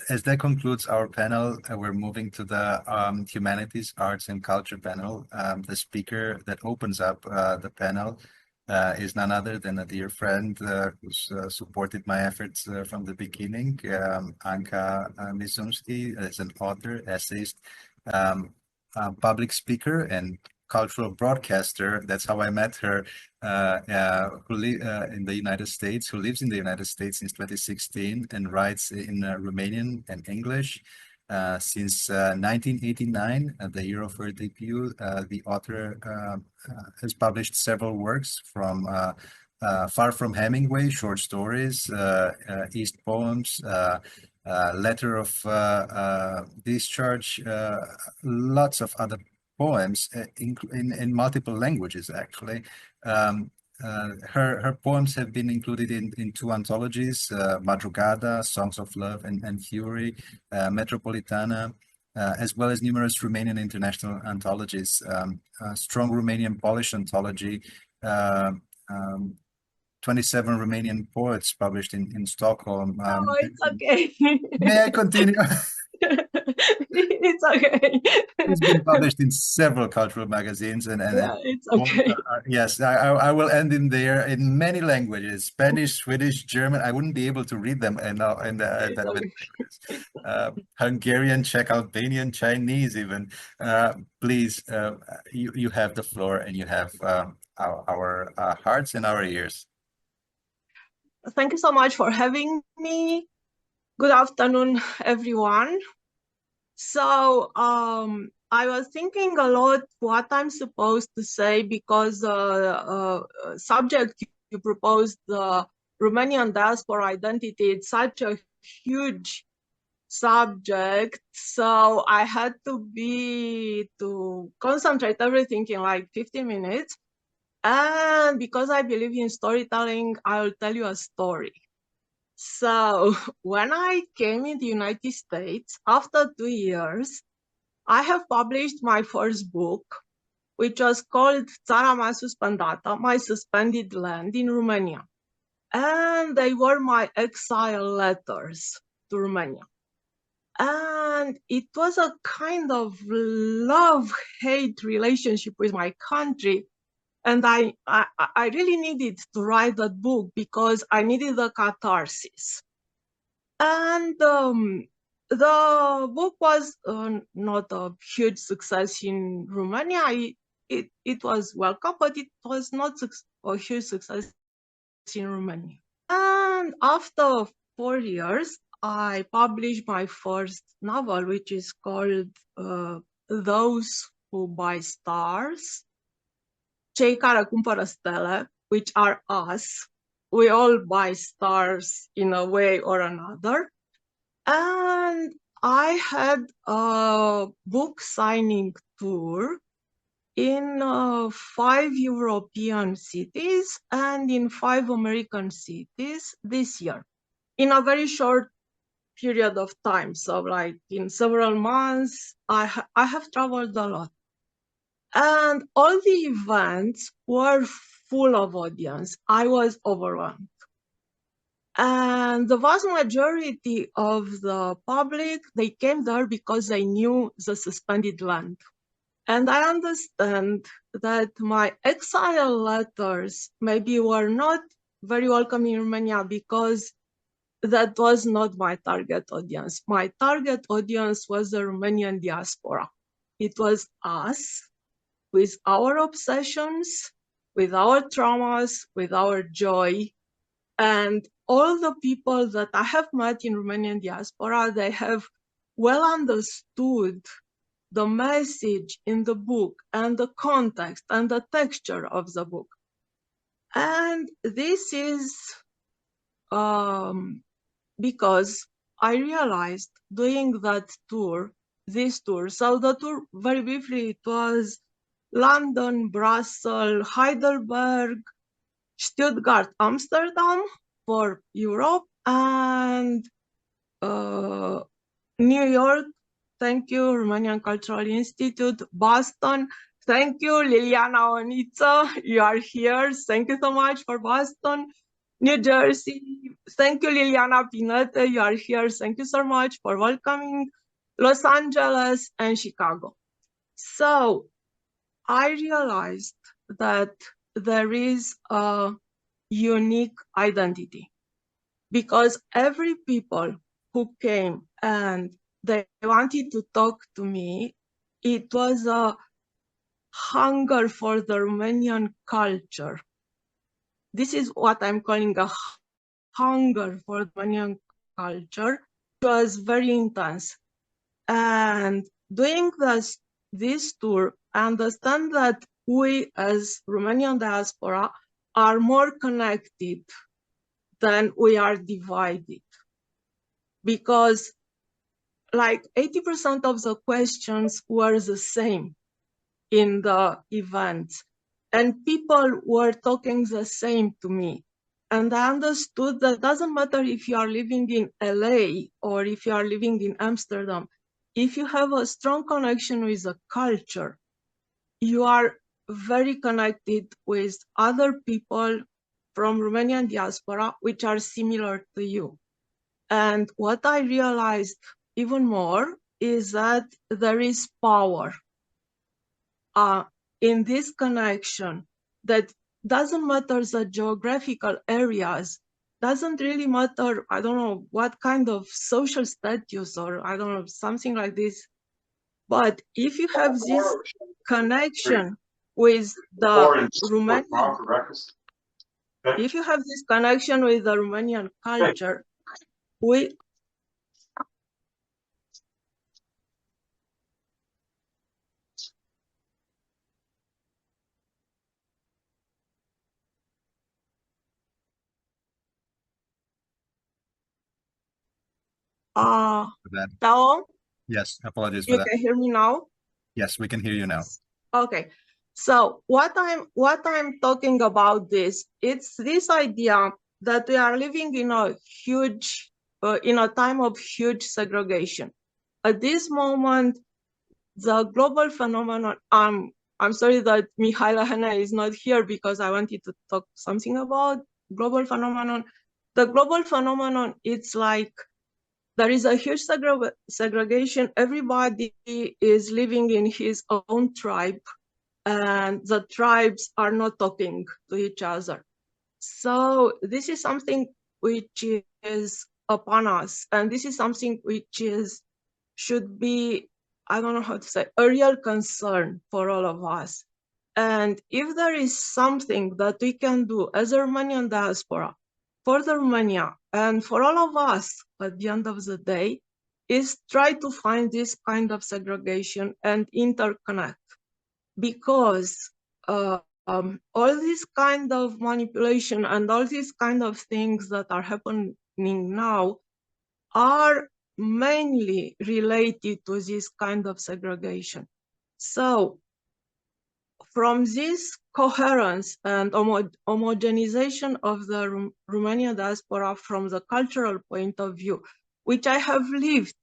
as that concludes our panel, we're moving to the Humanities, Arts, and Culture panel. The speaker that opens up the panel is none other than a dear friend who's supported my efforts from the beginning, Anca Mizumsky, as an author, essayist, public speaker, and cultural broadcaster. That's how I met her, in the United States, who lives in the United States since 2016 and writes in Romanian and English. Since 1989, the year of her debut, the author has published several works from Far From Hemingway, short stories, East poems, Letter of Discharge, lots of other poems in multiple languages, actually. Her poems have been included in two anthologies, Madrugada, Songs of Love and Fury, Metropolitana, as well as numerous Romanian international anthologies, Strong Romanian Polish anthology, 27 Romanian poets published in Stockholm. Oh, it's okay. May I continue? It's okay. It's been published in several cultural magazines, and Yeah, it's okay. yes, I will end in there in many languages: Spanish, Swedish, German. I wouldn't be able to read them in It's okay. Hungarian, Czech, Albanian, Chinese, even. Please, you have the floor, and you have our hearts and our ears. Thank you so much for having me. Good afternoon, everyone. So I was thinking a lot what I'm supposed to say, because the subject you proposed, the Romanian diaspora identity, it's such a huge subject. So I had to concentrate everything in like 50 minutes. And because I believe in storytelling, I'll tell you a story. So when I came in the United States, after 2 years, I have published my first book, which was called Țara mea suspendată, My Suspended Land in Romania. And they were my exile letters to Romania. And it was a kind of love-hate relationship with my country. And I really needed to write that book because I needed a catharsis. And the book was not a huge success in Romania. It was welcome, but it was not a huge success in Romania. And after 4 years, I published my first novel, which is called Those Who Buy Stars. Cei care cumpără stele, which are us. We all buy stars in a way or another. And I had a book signing tour in 5 European cities and in 5 American cities this year, in a very short period of time. So like in several months, I have traveled a lot. And all the events were full of audience. I was overwhelmed. And the vast majority of the public, they came there because they knew the suspended land. And I understand that my exile letters maybe were not very welcome in Romania because that was not my target audience. My target audience was the Romanian diaspora. It was us, with our obsessions, with our traumas, with our joy. And all the people that I have met in Romanian diaspora, they have well understood the message in the book and the context and the texture of the book. And this is because I realized doing that tour, this tour, so the tour, very briefly, it was London, Brussels, Heidelberg, Stuttgart, Amsterdam for Europe, and New York. Thank you, Romanian Cultural Institute, Boston. Thank you, Liliana Oniță. You are here. Thank you so much for Boston. New Jersey. Thank you, Liliana Pinete. You are here. Thank you so much for welcoming Los Angeles and Chicago. So I realized that there is a unique identity because every people who came and they wanted to talk to me, it was a hunger for the Romanian culture. This is what I'm calling a hunger for the Romanian culture. It was very intense. And doing this tour, I understand that we as Romanian diaspora are more connected than we are divided. Because like 80% of the questions were the same in the events. And people were talking the same to me. And I understood that it doesn't matter if you are living in LA or if you are living in Amsterdam. If you have a strong connection with the culture, you are very connected with other people from Romanian diaspora, which are similar to you. And what I realized even more is that there is power in this connection, that doesn't matter the geographical areas, doesn't really matter, I don't know, what kind of social status or I don't know, something like this. But if you have this connection with the Romanian, if you have this connection with the Romanian culture, we Tao, Yes, apologies for you that. can hear me now? Yes, we can hear you now. Okay. So what I'm talking about this, it's this idea that we are living in a huge, in a time of huge segregation. At this moment, the global phenomenon, I'm sorry that Mihaela Hanna is not here because I wanted to talk something about global phenomenon. The global phenomenon, it's like there is a huge segregation. Everybody is living in his own tribe, and the tribes are not talking to each other. So this is something which is upon us, and this is something which should be, I don't know how to say, a real concern for all of us. And if there is something that we can do as a Romanian diaspora for the Romania and for all of us at the end of the day, is try to find this kind of segregation and interconnect. Because all this kind of manipulation and all these kind of things that are happening now are mainly related to this kind of segregation. So from this coherence and homogenization of the Romanian diaspora from the cultural point of view, which I have lived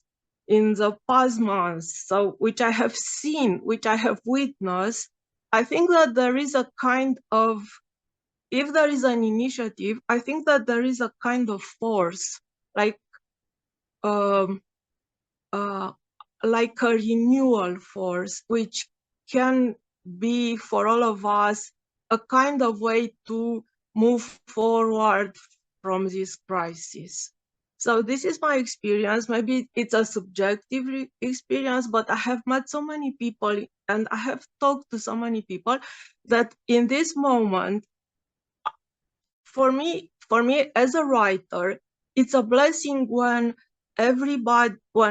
in the past months, so which I have seen, which I have witnessed, I think that there is a kind of, if there is an initiative, I think that there is a kind of force, like um, like a renewal force, which can be for all of us a kind of way to move forward from this crisis. So this is my experience. Maybe it's a subjective experience, but I have met so many people and I have talked to so many people that in this moment, for me as a writer, it's a blessing when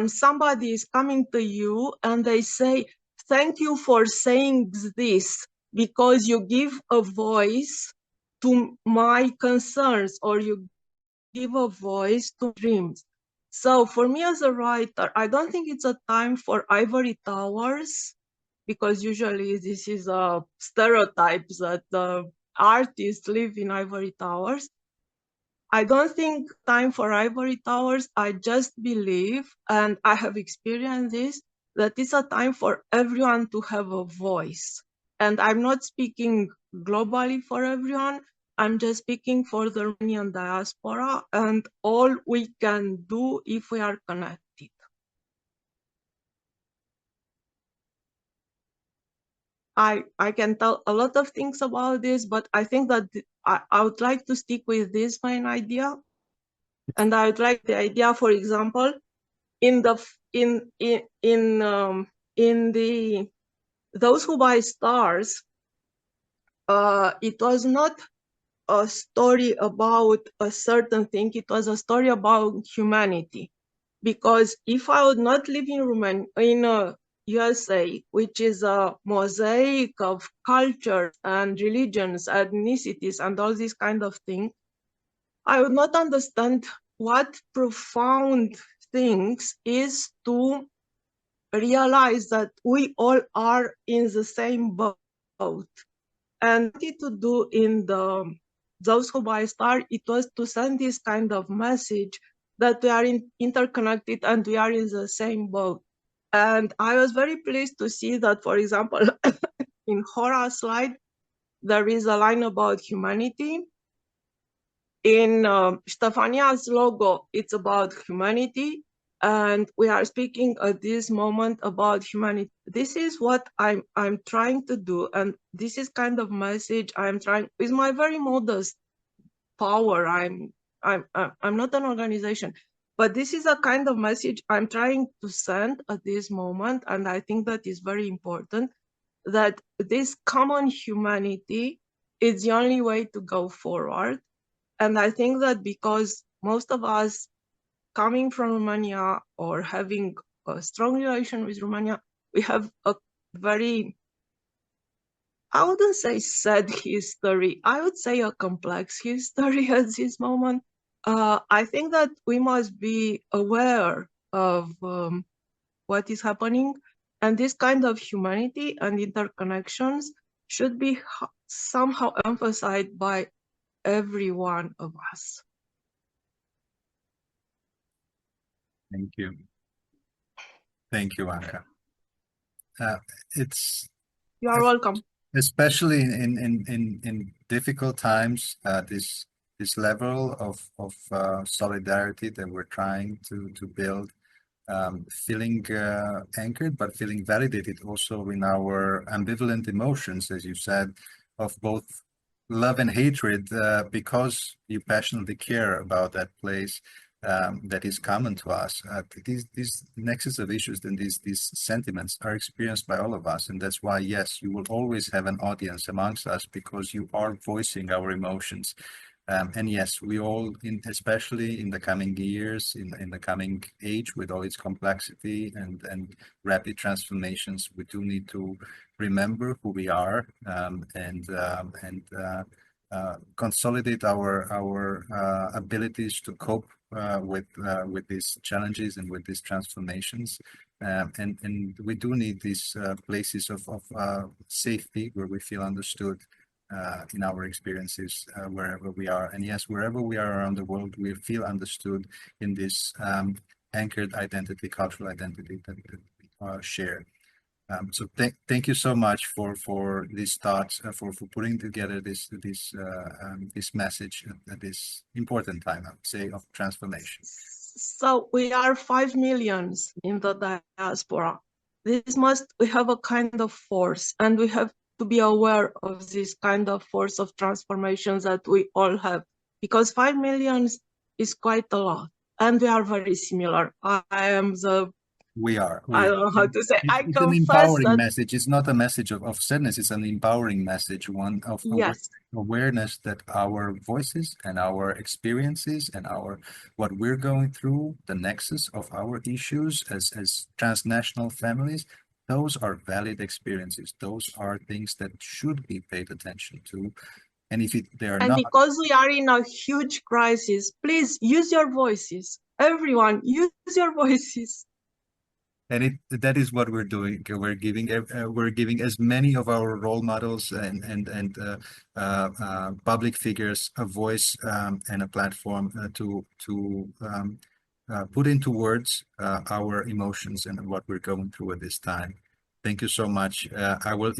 somebody is coming to you and they say, thank you for saying this because you give a voice to my concerns, or you give a voice to dreams. So for me as a writer, I don't think it's a time for ivory towers, because usually this is a stereotype that the artists live in ivory towers. I don't think time for ivory towers. I just believe, and I have experienced this, that it's a time for everyone to have a voice. And I'm not speaking globally for everyone. I'm just speaking for the Romanian diaspora and all we can do if we are connected. I can tell a lot of things about this, but I think that I would like to stick with this main idea. And I would like the idea, for example, in the Those Who Buy Stars, it was not a story about a certain thing, it was a story about humanity. Because if I would not live in USA, which is a mosaic of cultures and religions, ethnicities, and all these kind of things, I would not understand what profound things is to realize that we all are in the same boat. And to do in Those Who Buy Star, it was to send this kind of message that we are interconnected and we are in the same boat. And I was very pleased to see that, for example, in Hora's slide, there is a line about humanity. In Stefania's logo, it's about humanity. And we are speaking at this moment about humanity. This is what I'm trying to do. And this is kind of message I'm trying, with my very modest power. I'm not an organization, but this is a kind of message I'm trying to send at this moment. And I think that is very important, that this common humanity is the only way to go forward. And I think that because most of us coming from Romania or having a strong relation with Romania, we have a very, I wouldn't say sad history, I would say a complex history at this moment. I think that we must be aware of what is happening, and this kind of humanity and interconnections should be somehow emphasized by every one of us. Thank you. Thank you, Anca. You are welcome. Especially in difficult times, this level of solidarity that we're trying to build, feeling anchored, but feeling validated also in our ambivalent emotions, as you said, of both love and hatred, because you passionately care about that place that is common to us. These nexus of issues and these sentiments are experienced by all of us, and that's why, yes, you will always have an audience amongst us because you are voicing our emotions. And yes, we all, especially in the coming years, in the coming age, with all its complexity and rapid transformations, we do need to remember who we are, and consolidate our abilities to cope with these challenges and with these transformations. And we do need these places of safety where we feel understood in our experiences wherever we are. And yes, wherever we are around the world, we feel understood in this anchored identity, cultural identity that we share. So thank you so much for these thoughts, for putting together this message at this important time, I would say, of transformation. So we are 5 million in the diaspora. We have a kind of force, and we have to be aware of this kind of force of transformations that we all have, because 5 million is quite a lot, and we are very similar. We are. I don't know how to say. It's an empowering message. It's not a message of sadness. It's an empowering message, one of awareness that our voices and our experiences and what we're going through, the nexus of our issues as transnational families, those are valid experiences. Those are things that should be paid attention to. And if they are not, because we are in a huge crisis, please use your voices. Everyone, use your voices. And that is what we're doing. We're giving as many of our role models and public figures a voice and a platform to put into words our emotions and what we're going through at this time. Thank you so much. I will.